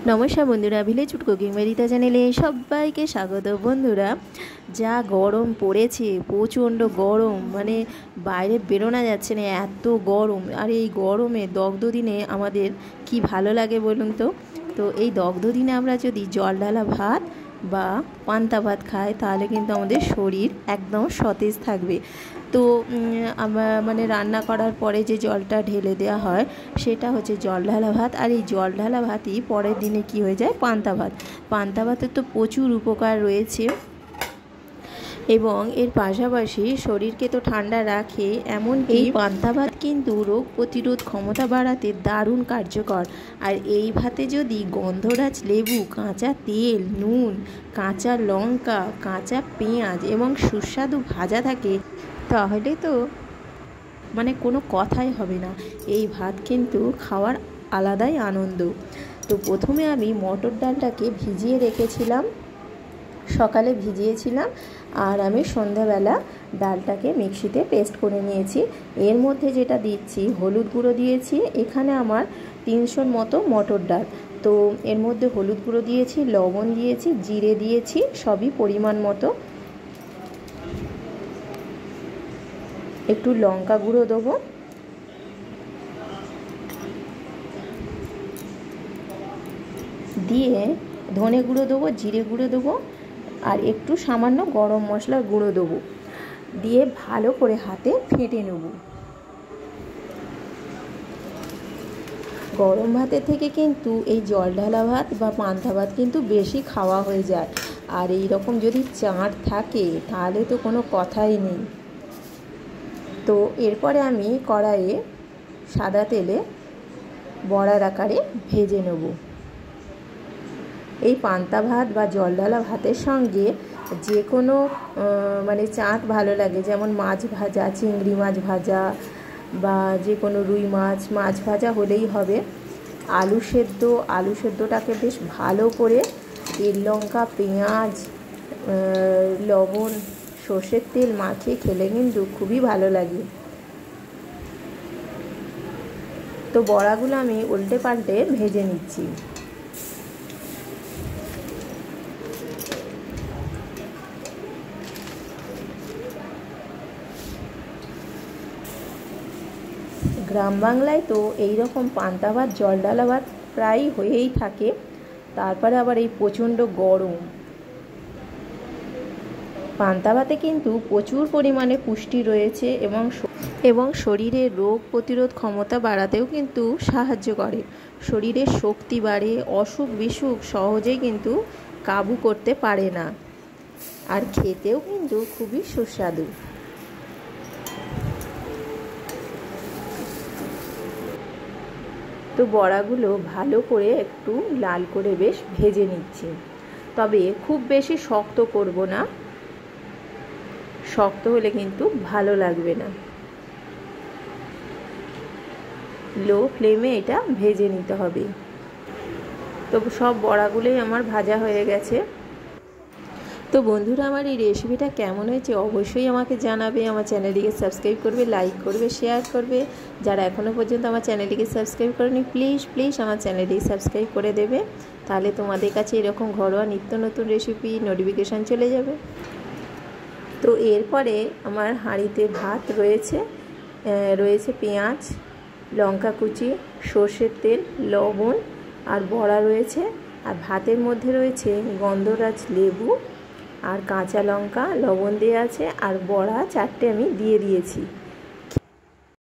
नमस्कार बंधुरा village food cooking মেরিতা চ্যানেলে সবাইকে স্বাগত। বন্ধুরা যা গরম পড়েছে, প্রচণ্ড গরম, মানে বাইরে বেরোনো যাচ্ছে না, এত গরম। আর এই গরমে দগ্ধ দিনে আমাদের কি ভালো লাগে বলুন তো। তো এই দগ্ধ দিনে আমরা যদি জল ঢালা ভাত বা পান্তা ভাত খাই তাহলে কিন্তু আমাদের শরীর একদম সতেজ থাকবে। তো মানে রান্না করার পরে যে জলটা ঢেলে দেওয়া হয় সেটা হচ্ছে জল ঢালা ভাত। আর এই জল ঢালা ভাতই পরের দিনে কি হয়ে যায়, পান্তা ভাত। পান্তা ভাতের তো প্রচুর উপকার রয়েছে এবং এর পাশাপাশি শরীরকে তো ঠান্ডা রাখে। এমনকি এই পান্তা ভাত কিন্তু রোগ প্রতিরোধ ক্ষমতা বাড়াতে দারুণ কার্যকর। আর এই ভাতে যদি গন্ধরাজ লেবু, কাঁচা তেল, নুন, কাঁচা লঙ্কা, কাঁচা পেঁয়াজ এবং সুস্বাদু ভাজা থাকে তাহলে তো মানে কোনো কথাই হবে না। এই ভাত কিন্তু খাওয়ার আলাদাই আনন্দ। তো প্রথমে আমি মটর ডালটাকে ভিজিয়ে রেখেছিলাম, সকালে ভিজিয়েছিলাম, আর আমি সন্ধ্যাবেলা ডালটাকে মিক্সিতে পেস্ট করে নিয়েছি। এর মধ্যে যেটা দিচ্ছি, হলুদ গুঁড়ো দিয়েছি, এখানে আমার 300 মতো মটর ডাল। তো এর মধ্যে হলুদ গুঁড়ো দিয়েছি, লবণ দিয়েছি, জিরে দিয়েছি, সবই পরিমাণ মতো। একটু লঙ্কা গুঁড়ো দেবো, দিয়ে ধনে গুঁড়ো দেবো, জিরে গুঁড়ো দেবো, আর একটু সামান্য গরম মশলার গুঁড়ো দেবো, দিয়ে ভালো করে হাতে ফেটে নেব। গরম ভাতের থেকে কিন্তু এই জল ঢালা ভাত বা পান্তা ভাত কিন্তু বেশি খাওয়া হয়ে যায়। আর এই রকম যদি চাট থাকে তাহলে তো কোনো কথাই নেই। তো এরপরে আমি কড়াইয়ে সাদা তেলে বড়ার আকারে ভেজে নেব। এই পান্তা ভাত বা জল ঢালা ভাতের সঙ্গে যে কোনো মানে চাট ভালো লাগে, যেমন মাছ ভাজা, চিংড়ি মাছ ভাজা, বা যে কোনো রুই মাছ, মাছ ভাজা হলেই হবে। আলু সেদ্ধটাকে বেশ ভালো করে তেল, লঙ্কা, পেঁয়াজ, লবণ, সর্ষের তেল মাখিয়ে খেলে কিন্তু খুবই ভালো লাগে। তো বড়াগুলো আমি উল্টে পাল্টে ভেজে নিচ্ছি। গ্রাম বাংলায় তো এই রকম পান্তা ভাত, জল ঢালা ভাত প্রায়ই হয়েই থাকে। তারপরে আবার এই প্রচণ্ড গরম, পান্তা ভাতে কিন্তু প্রচুর পরিমাণে পুষ্টি রয়েছে এবং শরীরের রোগ প্রতিরোধ ক্ষমতা বাড়াতেও কিন্তু সাহায্য করে। শরীরের শক্তি বাড়ে, অসুখ বিসুখ সহজেই কিন্তু কাবু করতে পারে না, আর খেতেও কিন্তু খুবই সুস্বাদু। তো বড়াগুলো ভালো করে একটু লাল করে বেশ ভেজে নিচ্ছি, তবে খুব বেশি শক্ত করব না, শক্ত হলে কিন্তু ভালো লাগবে না। লো ফ্লেমে এটা ভেজে নিতে হবে। তো সব বড়াগুলোই আমার ভাজা হয়ে গেছে। তো বন্ধুরা, আমার এই রেসিপিটা কেমন হয়েছে অবশ্যই আমাকে জানাবে। আমার চ্যানেলটিকে সাবস্ক্রাইব করবে, লাইক করবে, শেয়ার করবে। যারা এখনও পর্যন্ত আমার চ্যানেলটিকে সাবস্ক্রাইব করেনি প্লিজ আমার চ্যানেলটিকে সাবস্ক্রাইব করে দেবে, তাহলে তোমাদের কাছে এরকম ঘরোয়া নিত্য নতুন রেসিপি নোটিফিকেশান চলে যাবে। তো এরপরে আমার হাঁড়িতে ভাত রয়েছে পেঁয়াজ, লঙ্কা কুচি, সর্ষের তেল, লবণ আর বড়া রয়েছে। আর ভাতের মধ্যে রয়েছে গন্ধরাজ লেবু আর কাঁচা লঙ্কা, লবণ দেওয়া আছে, আর বড়া 4টে আমি দিয়ে দিয়েছি।